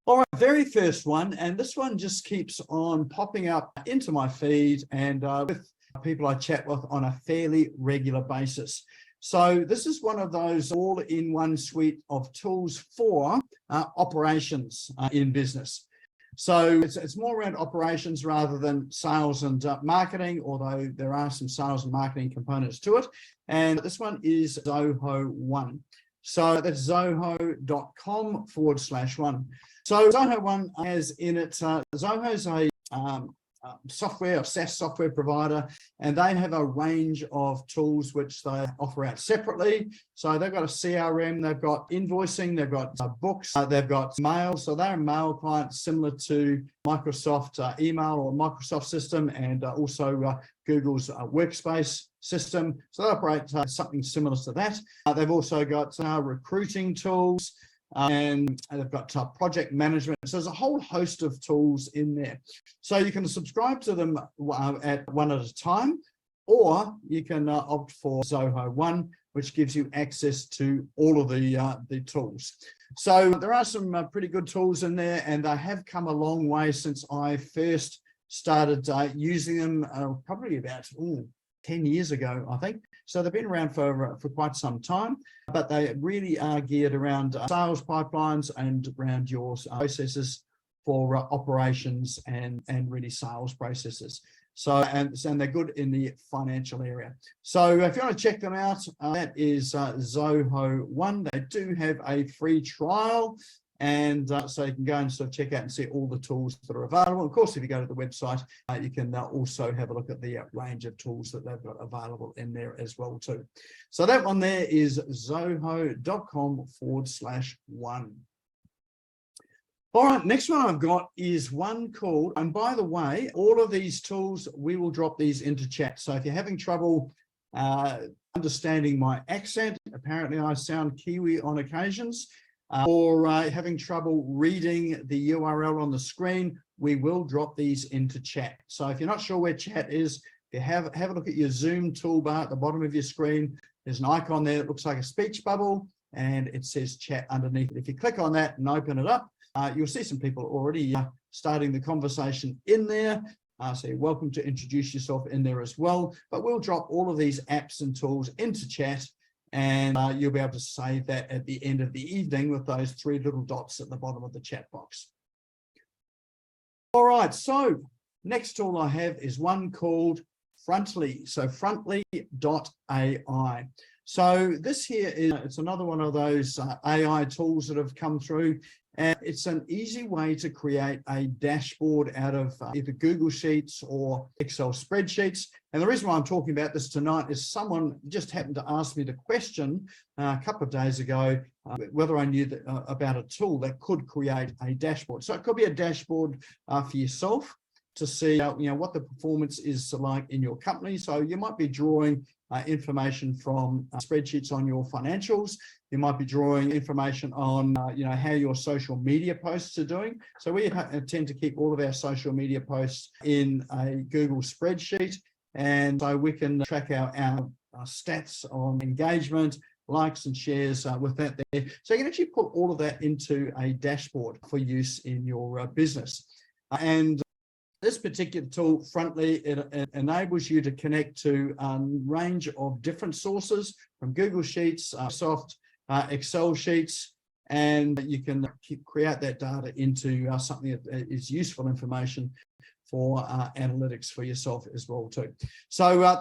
All right, very first one, and this one just keeps on popping up into my feed and with people I chat with on a fairly regular basis. So this is one of those all-in-one suite of tools for operations in business. So it's more around operations rather than sales and marketing, although there are some sales and marketing components to it. And this one is Zoho One. So that's zoho.com/one. So Zoho One has in it, Zoho's a software or SaaS software provider, and they have a range of tools which they offer out separately. So they've got a CRM, they've got invoicing, they've got books, they've got mail. So they're a mail client similar to Microsoft email or Microsoft system, and also Google's workspace system. So they operate something similar to that. They've also got recruiting tools, and they've got project management. So there's a whole host of tools in there. So you can subscribe to them at one at a time, or you can opt for Zoho One, which gives you access to all of the tools. So there are some pretty good tools in there, and they have come a long way since I first started using them, probably about 10 years ago, I think. So they've been around for quite some time, but they really are geared around sales pipelines and around your processes for operations and really sales processes. So, and they're good in the financial area. So if you want to check them out, that is Zoho One. They do have a free trial. And so you can go and sort of check out and see all the tools that are available. Of course, if you go to the website, you can also have a look at the range of tools that they've got available in there as well too. So that one there is zoho.com/one. All right, next one I've got is one called, and by the way, all of these tools, we will drop these into chat. So if you're having trouble understanding my accent, apparently I sound Kiwi on occasions, or having trouble reading the URL on the screen, we will drop these into chat. So if you're not sure where chat is, if you have a look at your Zoom toolbar at the bottom of your screen, there's an icon there that looks like a speech bubble, and it says chat underneath it. If you click on that and open it up, you'll see some people already starting the conversation in there. So you're welcome to introduce yourself in there as well. But we'll drop all of these apps and tools into chat, and you'll be able to save that at the end of the evening with those three little dots at the bottom of the chat box. All right, so next tool I have is one called Frontly. So frontly.ai. So this here is, it's another one of those AI tools that have come through, and it's an easy way to create a dashboard out of either Google Sheets or Excel spreadsheets. And the reason why I'm talking about this tonight is someone just happened to ask me the question a couple of days ago, whether I knew about a tool that could create a dashboard. So it could be a dashboard for yourself to see what the performance is like in your company. So you might be drawing information from spreadsheets on your financials. You might be drawing information on how your social media posts are doing. So we tend to keep all of our social media posts in a Google spreadsheet, and so we can track our stats on engagement, likes and shares with that there. So you can actually put all of that into a dashboard for use in your business. And this particular tool, Frontly, it enables you to connect to a range of different sources from Google Sheets, Microsoft, Excel sheets, and you can create that data into something that is useful information for analytics for yourself as well too. So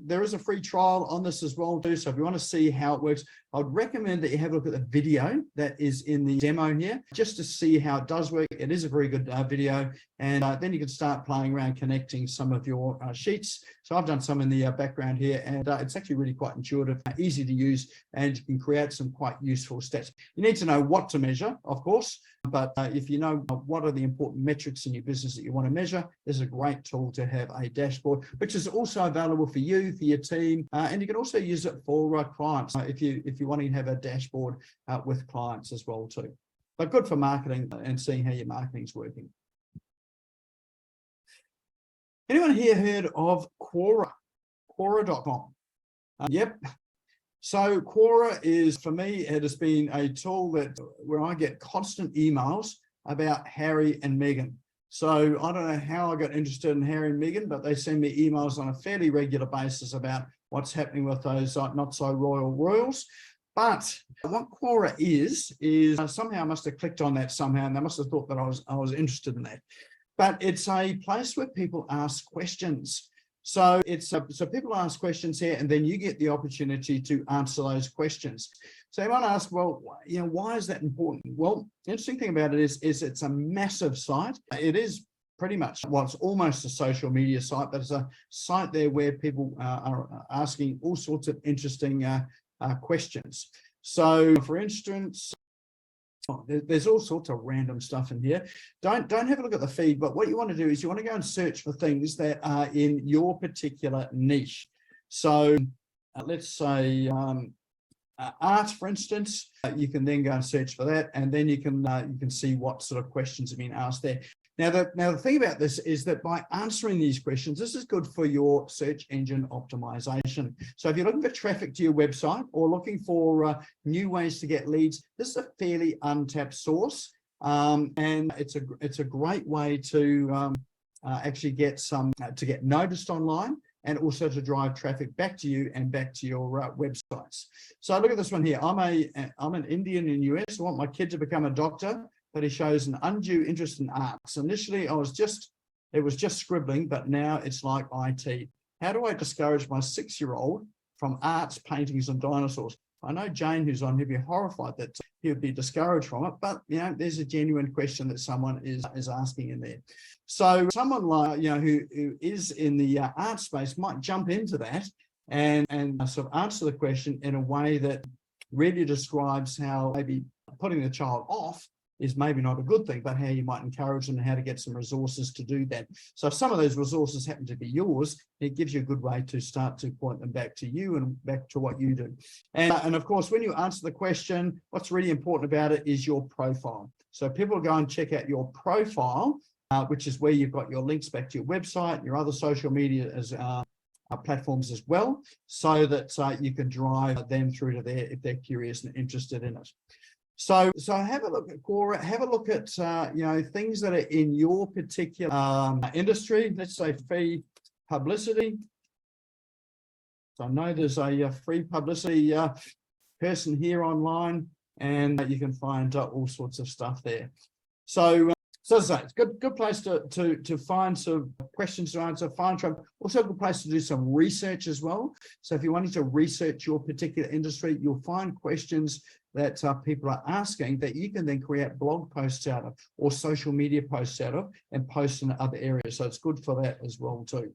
there is a free trial on this as well too. So if you want to see how it works, I would recommend that you have a look at the video that is in the demo here, just to see how it does work. It is a very good video, and then you can start playing around connecting some of your sheets. So I've done some in the background here, and it's actually really quite intuitive, easy to use, and you can create some quite useful stats. You need to know what to measure, of course, but if you know what are the important metrics in your business that you want to measure, this is a great tool to have a dashboard, which is also available for you, for your team, and you can also use it for clients if you're wanting to have a dashboard with clients as well too. But good for marketing and seeing how your marketing is working. Anyone here heard of Quora? Quora.com. Yep. So Quora is, for me, it has been a tool where I get constant emails about Harry and Meghan. So I don't know how I got interested in Harry and Meghan, but they send me emails on a fairly regular basis about what's happening with those not so royal royals. But what Quora is somehow I must have clicked on that somehow, and they must have thought that I was interested in that. But it's a place where people ask questions. So it's so people ask questions here, and then you get the opportunity to answer those questions. So you might ask, well, why is that important? Well, the interesting thing about it is it's a massive site. It is pretty much, well, it's almost a social media site, but it's a site there where people are asking all sorts of interesting questions. So, for instance, there's all sorts of random stuff in here. Don't have a look at the feed, but what you want to do is you want to go and search for things that are in your particular niche. So let's say art, for instance. You can then go and search for that, and then you can see what sort of questions have been asked there. Now the thing about this is that by answering these questions, this is good for your search engine optimization. So if you're looking for traffic to your website or looking for new ways to get leads, this is a fairly untapped source, and it's a great way to actually get get noticed online, and also to drive traffic back to you and back to your websites. So look at this one here. I'm an Indian in US. I want my kid to become a doctor, but he shows an undue interest in arts. Initially, it was just scribbling, but now it's like IT. How do I discourage my 6-year-old from arts, paintings, and dinosaurs? I know Jane, who's on, he'd be horrified that he would be discouraged from it, but there's a genuine question that someone is asking in there. So someone like who is in the art space might jump into that and sort of answer the question in a way that really describes how maybe putting the child off is maybe not a good thing, but how you might encourage them and how to get some resources to do that. So if some of those resources happen to be yours, it gives you a good way to start to point them back to you and back to what you do. And of course, when you answer the question, what's really important about it is your profile. So people go and check out your profile, which is where you've got your links back to your website, your other social media as platforms as well, so that you can drive them through to there if they're curious and interested in it. So have a look at Quora, have a look at, things that are in your particular industry. Let's say free publicity. So I know there's a free publicity person here online, and you can find all sorts of stuff there. So as I say, it's a good place to find some questions to answer, also a good place to do some research as well. So if you're wanting to research your particular industry, you'll find questions that people are asking that you can then create blog posts out of or social media posts out of and post in other areas. So it's good for that as well too.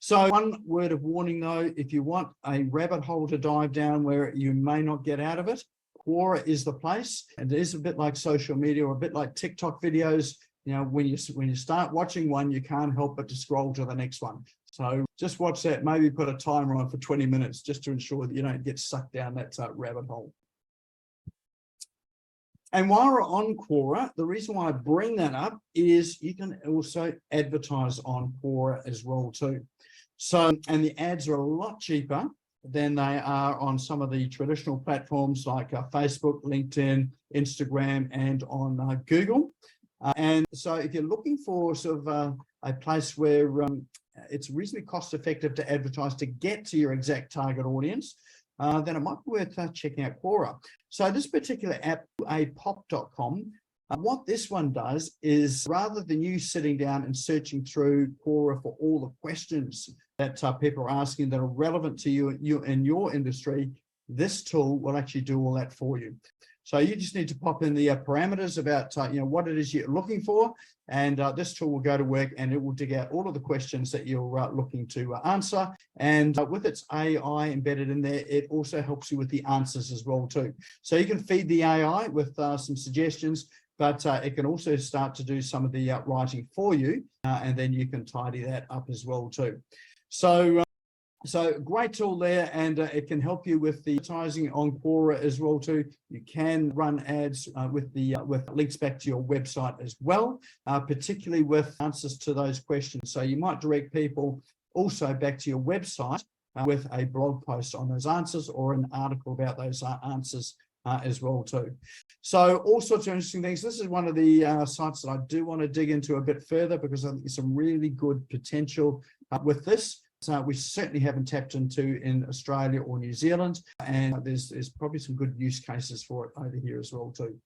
So one word of warning though, if you want a rabbit hole to dive down where you may not get out of it, Quora is the place. And it is a bit like social media or a bit like TikTok videos. When you start watching one, you can't help but to scroll to the next one. So just watch that, maybe put a timer on for 20 minutes just to ensure that you don't get sucked down that rabbit hole. And while we're on Quora, the reason why I bring that up is you can also advertise on Quora as well too. So, and the ads are a lot cheaper than they are on some of the traditional platforms like Facebook, LinkedIn, Instagram, and on Google. And so if you're looking for sort of a place where it's reasonably cost effective to advertise to get to your exact target audience, then it might be worth checking out Quora. So this particular app, apop.com, what this one does is rather than you sitting down and searching through Quora for all the questions that people are asking that are relevant to you in your industry, this tool will actually do all that for you. So you just need to pop in the parameters about what it is you're looking for, and this tool will go to work and it will dig out all of the questions that you're looking to answer. And with its AI embedded in there, it also helps you with the answers as well too. So you can feed the AI with some suggestions, but it can also start to do some of the writing for you, and then you can tidy that up as well too. So great tool there, and it can help you with the advertising on Quora as well too. You can run ads with links back to your website as well, particularly with answers to those questions. So you might direct people also back to your website with a blog post on those answers or an article about those answers as well too. So all sorts of interesting things. This is one of the sites that I do want to dig into a bit further, because I think there's some really good potential with this. So we certainly haven't tapped into in Australia or New Zealand, and there's probably some good use cases for it over here as well too.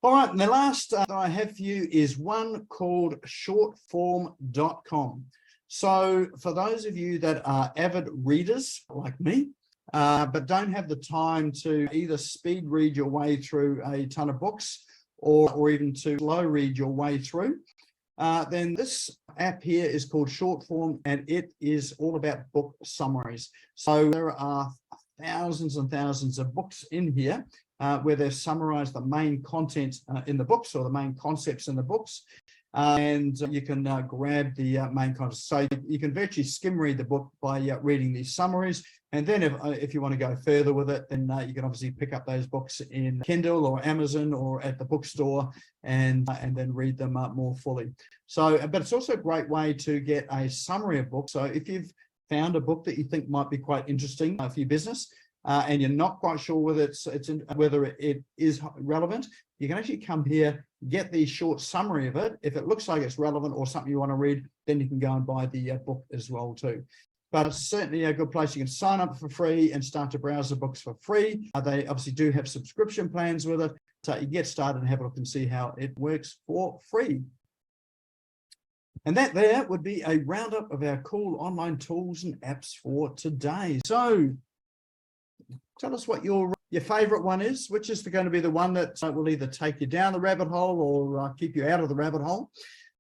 All right, and the last that I have for you is one called shortform.com. So for those of you that are avid readers like me, but don't have the time to either speed read your way through a ton of books or even to slow read your way through, then this app here is called Shortform, and it is all about book summaries. So there are thousands and thousands of books in here where they've summarized the main content in the books, or the main concepts in the books. And you can grab the main content. So you can virtually skim read the book by reading these summaries. And then if you want to go further with it, then you can obviously pick up those books in Kindle or Amazon or at the bookstore and then read them more fully. So, but it's also a great way to get a summary of books. So if you've found a book that you think might be quite interesting for your business, and you're not quite sure whether whether it is relevant, you can actually come here, get the short summary of it. If it looks like it's relevant or something you want to read, then you can go and buy the book as well too. But it's certainly a good place. You can sign up for free and start to browse the books for free. They obviously do have subscription plans with it, so you get started and have a look and see how it works for free. And that there would be a roundup of our cool online tools and apps for today. So tell us what your favorite one is, which is going to be the one that will either take you down the rabbit hole or keep you out of the rabbit hole.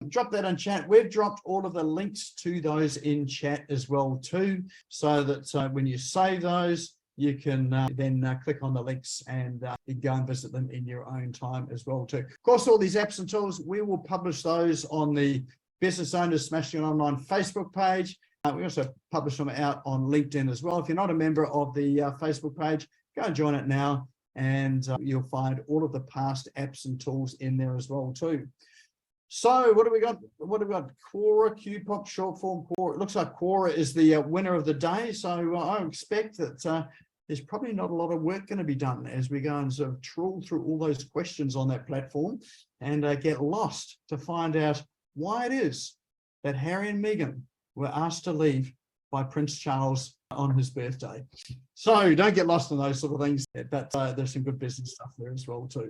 Drop that in chat. We've dropped all of the links to those in chat as well too, so that when you save those, you can then click on the links and you go and visit them in your own time as well too. Of course, all these apps and tools, we will publish those on the Business Owners SmashGo Online Facebook page. We also publish them out on LinkedIn as well. If you're not a member of the Facebook page, go and join it now, and you'll find all of the past apps and tools in there as well too. So what do we got? What have we got? Quora, QPOP, Shortform, Quora. It looks like Quora is the winner of the day. So I expect that there's probably not a lot of work going to be done as we go and sort of trawl through all those questions on that platform and get lost to find out why it is that Harry and Meghan were asked to leave by Prince Charles on his birthday. So don't get lost in those sort of things, but there's some good business stuff there as well too.